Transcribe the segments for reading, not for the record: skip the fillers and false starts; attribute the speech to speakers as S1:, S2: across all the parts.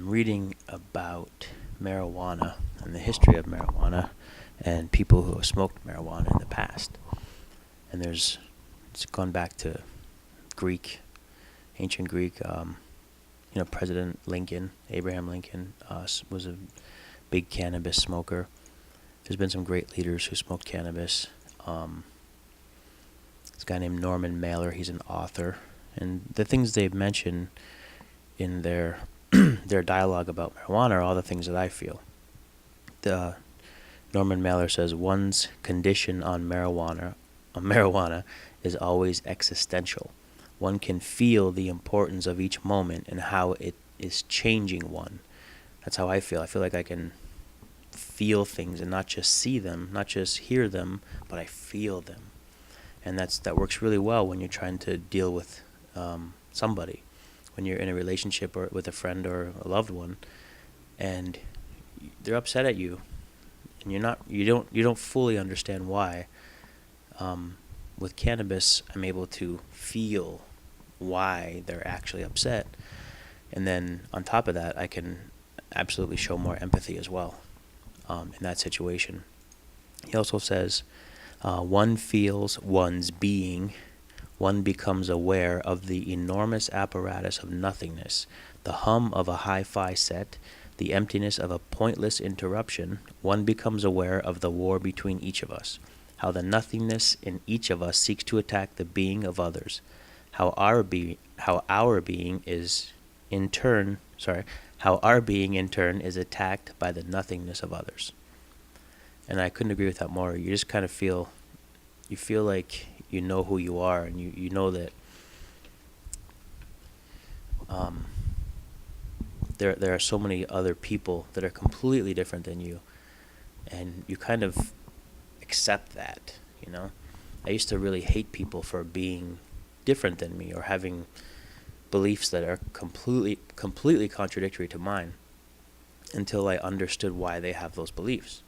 S1: reading about marijuana and the history of marijuana and people who have smoked marijuana in the past. And it's gone back to Greek, ancient Greek. President Lincoln, Abraham Lincoln, was a big cannabis smoker. There's been some great leaders who smoked cannabis. This guy named Norman Mailer, he's an author. And the things they've mentioned in their their dialogue about marijuana are all the things that I feel. The Norman Mailer says one's condition on marijuana is always existential. One can feel the importance of each moment and how it is changing one. That's how I feel. I feel like I can feel things and not just see them, not just hear them, but I feel them. And that works really well when you're trying to deal with somebody, when you're in a relationship or with a friend or a loved one, and they're upset at you, and you don't fully understand why. With cannabis, I'm able to feel why they're actually upset, and then on top of that, I can absolutely show more empathy as well in that situation. He also says, one feels one's being, one becomes aware of the enormous apparatus of nothingness, the hum of a hi-fi set, the emptiness of a pointless interruption. One becomes aware of the war between each of us, how the nothingness in each of us seeks to attack the being of others, how our being in turn is attacked by the nothingness of others. And I couldn't agree with that more. You just kind of feel like you know who you are, and you know that there are so many other people that are completely different than you, and you kind of accept that, I used to really hate people for being different than me or having beliefs that are completely contradictory to mine until I understood why they have those beliefs.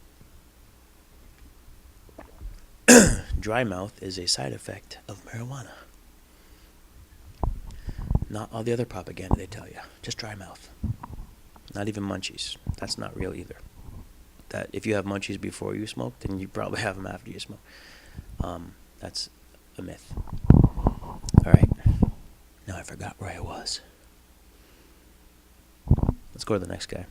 S1: Dry mouth is a side effect of marijuana. Not all the other propaganda they tell you. Just dry mouth. Not even munchies. That's not real either. That if you have munchies before you smoke, then you probably have them after you smoke. That's a myth. All right. Now I forgot where I was. Let's go to the next guy.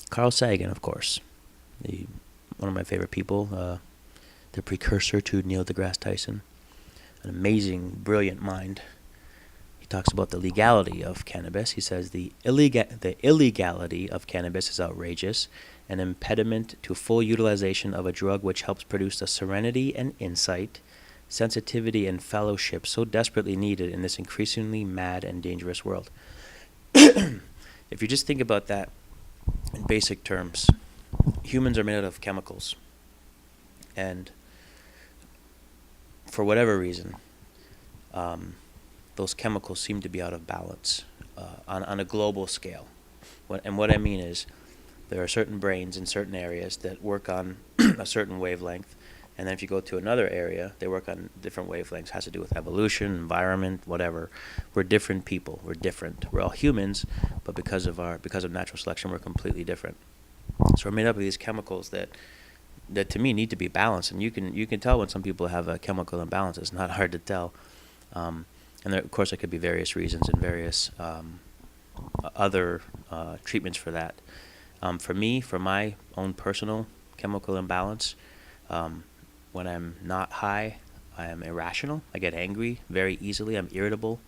S1: Carl Sagan, of course. One of my favorite people. The precursor to Neil deGrasse Tyson. An amazing, brilliant mind. He talks about the legality of cannabis. He says the illegality of cannabis is outrageous, an impediment to full utilization of a drug which helps produce the serenity and insight, sensitivity and fellowship so desperately needed in this increasingly mad and dangerous world. If you just think about that in basic terms, humans are made out of chemicals, and for whatever reason, those chemicals seem to be out of balance on a global scale. And what I mean is, there are certain brains in certain areas that work on a certain wavelength, and then if you go to another area, they work on different wavelengths. It has to do with evolution, environment, whatever. We're different people. We're different. We're all humans, but because of natural selection, we're completely different. So we're made up of these chemicals that to me need to be balanced, and you can tell when some people have a chemical imbalance. It's not hard to tell, and there, of course, there could be various reasons and various other treatments for that. For me, for my own personal chemical imbalance, when I'm not high, I am irrational. I get angry very easily. I'm irritable.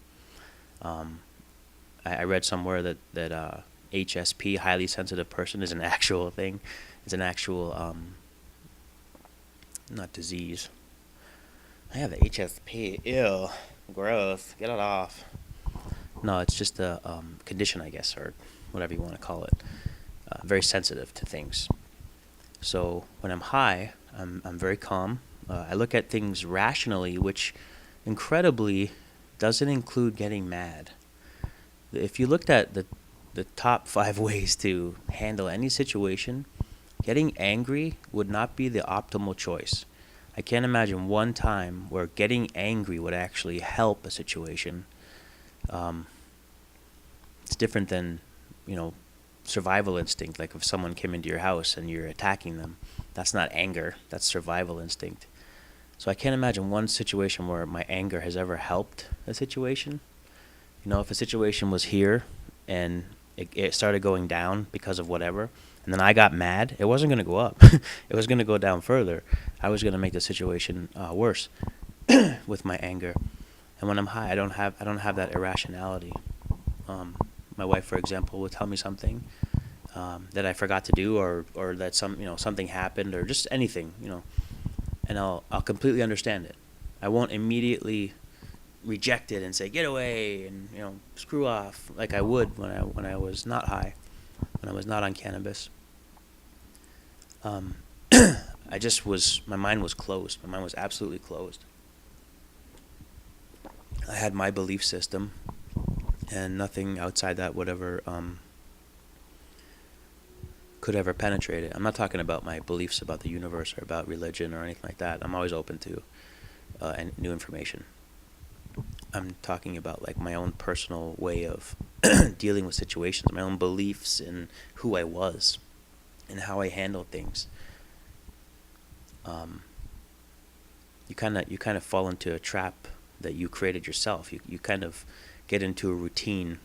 S1: I read somewhere that HSP, highly sensitive person, is an actual thing. It's an actual not disease. I have HSP. Ew, gross. Get it off. No, it's just a condition, I guess, or whatever you want to call it. Very sensitive to things. So when I'm high, I'm very calm. I look at things rationally, which incredibly doesn't include getting mad. If you looked at the top 5 ways to handle any situation, getting angry would not be the optimal choice. I can't imagine one time where getting angry would actually help a situation. It's different than, you know, survival instinct. Like if someone came into your house and you're attacking them, that's not anger, that's survival instinct. So I can't imagine one situation where my anger has ever helped a situation. You know, if a situation was here and it started going down because of whatever, and then I got mad, it wasn't going to go up. It was going to go down further. I was going to make the situation worse with my anger. And when I'm high, I don't have that irrationality. My wife, for example, will tell me something that I forgot to do, or that something happened, or just anything, and I'll completely understand it. I won't immediately reject it and say get away and screw off like I would when I was not high, when I was not on cannabis. My mind was closed. My mind was absolutely closed. I had my belief system, and nothing outside that would ever could ever penetrate it. I'm not talking about my beliefs about the universe or about religion or anything like that. I'm always open to new information. I'm talking about like my own personal way of dealing with situations, my own beliefs in who I was and how I handled things. You kind of fall into a trap that you created yourself. You kind of get into a routine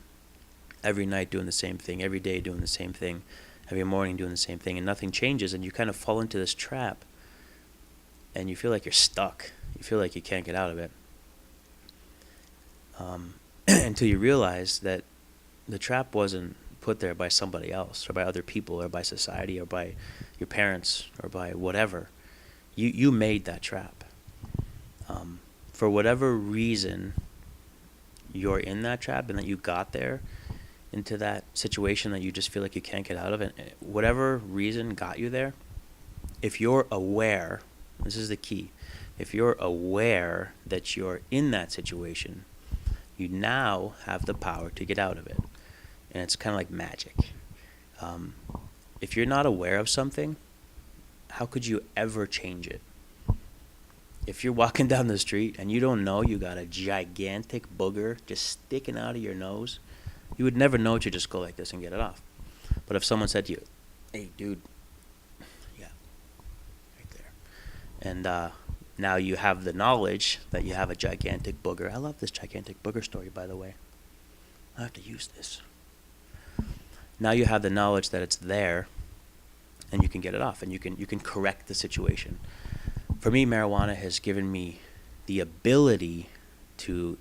S1: every night doing the same thing, every day doing the same thing, every morning doing the same thing, and nothing changes, and you kind of fall into this trap and you feel like you're stuck. You feel like you can't get out of it. Until you realize that the trap wasn't put there by somebody else or by other people or by society or by your parents or by whatever. You made that trap. For whatever reason you're in that trap and that you got there into that situation that you just feel like you can't get out of it, whatever reason got you there, if you're aware, this is the key, if you're aware that you're in that situation, you now have the power to get out of it. And it's kind of like magic. If you're not aware of something, how could you ever change it? If you're walking down the street and you don't know you got a gigantic booger just sticking out of your nose, you would never know to just go like this and get it off. But if someone said to you, hey, dude, yeah, right there. And now you have the knowledge that you have a gigantic booger. I love this gigantic booger story, by the way. I have to use this. Now you have the knowledge that it's there, and you can get it off, and you can correct the situation. For me, marijuana has given me the ability to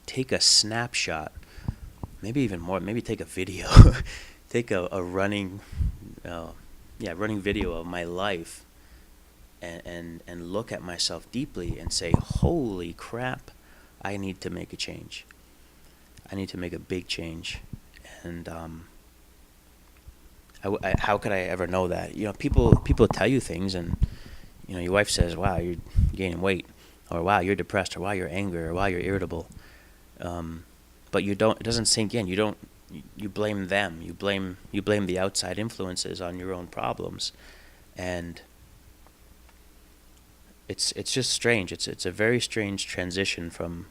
S1: take a snapshot, maybe even more, maybe take a video, take a running video of my life, and look at myself deeply and say, holy crap, I need to make a change. I need to make a big change. And how could I ever know that? People tell you things, and your wife says, wow, you're gaining weight, or wow, you're depressed, or wow, you're angry, or wow, you're irritable. But it doesn't sink in. You blame them. You blame the outside influences on your own problems. And it's just strange. It's a very strange transition from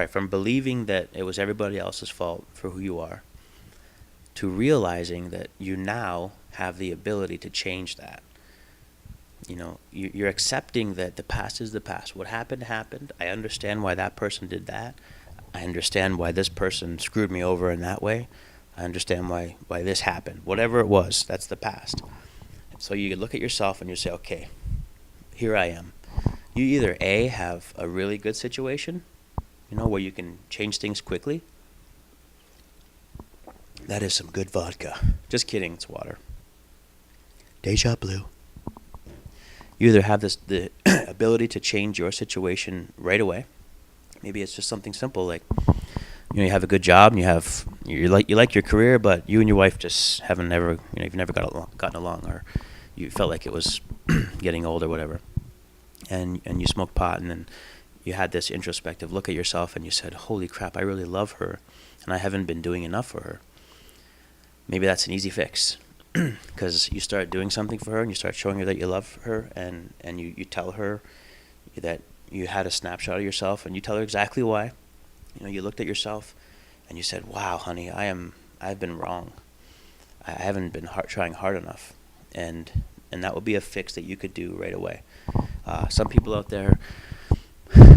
S1: from believing that it was everybody else's fault for who you are, to realizing that you now have the ability to change that. You're accepting that the past is the past. What happened. I understand why that person did that. I understand why this person screwed me over in that way. I understand why this happened. Whatever it was, that's the past. So you look at yourself and you say, okay, here I am. You either A, have a really good situation, where you can change things quickly. That is some good vodka. Just kidding, it's water. Deja Blue. You either have the ability to change your situation right away. Maybe it's just something simple like, you have a good job and you like your career, but you and your wife just you've never gotten along, or you felt like it was getting old or whatever, and you smoked pot, and then you had this introspective look at yourself and you said, holy crap, I really love her, and I haven't been doing enough for her. Maybe that's an easy fix. Because you start doing something for her and you start showing her that you love her, and you tell her that you had a snapshot of yourself, and you tell her exactly why. You looked at yourself and you said, "Wow, honey, I've been wrong. I haven't been trying hard enough," and that would be a fix that you could do right away. Some people out there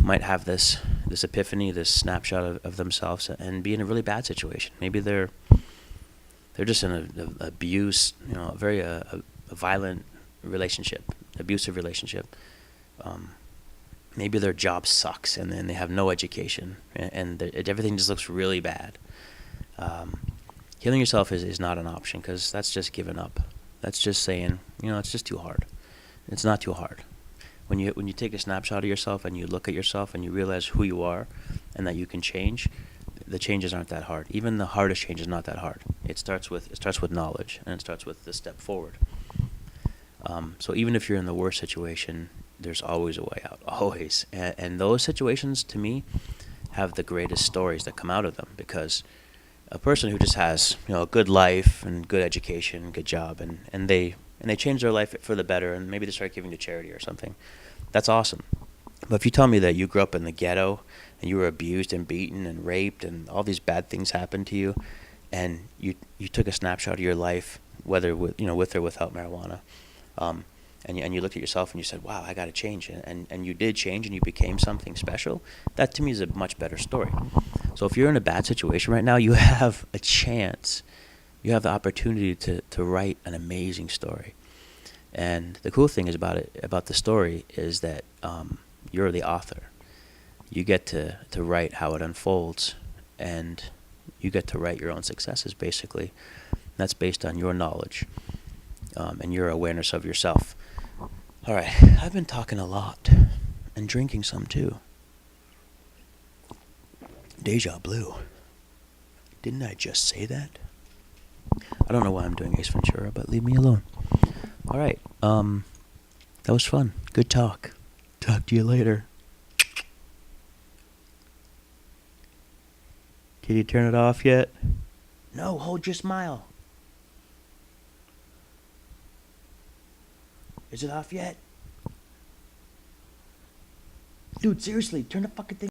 S1: might have this epiphany, this snapshot of themselves, and be in a really bad situation. Maybe they're just in a abuse, a very a violent relationship, abusive relationship. Um, Maybe their job sucks, and then they have no education, and everything just looks really bad. Um, Healing yourself is not an option, because that's just giving up. That's just saying, it's just too hard. It's not too hard. When you take a snapshot of yourself and you look at yourself and you realize who you are and that you can change, the changes aren't that hard. Even the hardest change is not that hard. It starts with knowledge, and it starts with the step forward. So even if you're in the worst situation, there's always a way out, always. And those situations, to me, have the greatest stories that come out of them, because a person who just has a good life and good education, good job, and they change their life for the better, and maybe they start giving to charity or something, that's awesome. But if you tell me that you grew up in the ghetto and you were abused and beaten and raped and all these bad things happened to you, and you took a snapshot of your life, whether with or without marijuana, um, and you looked at yourself and you said, "Wow, I got to change," and you did change and you became something special, that to me is a much better story. So if you're in a bad situation right now, you have a chance. You have the opportunity to write an amazing story. And the cool thing is about the story is that you're the author. You get to write how it unfolds, and you get to write your own successes, basically. That's based on your knowledge and your awareness of yourself. All right, I've been talking a lot and drinking some too. Deja blue. Didn't I just say that? I don't know why I'm doing Ace Ventura, but leave me alone. All right, that was fun. Good talk. Talk to you later. Can you turn it off yet? No, hold your smile. Is it off yet? Dude, seriously, turn the fucking thing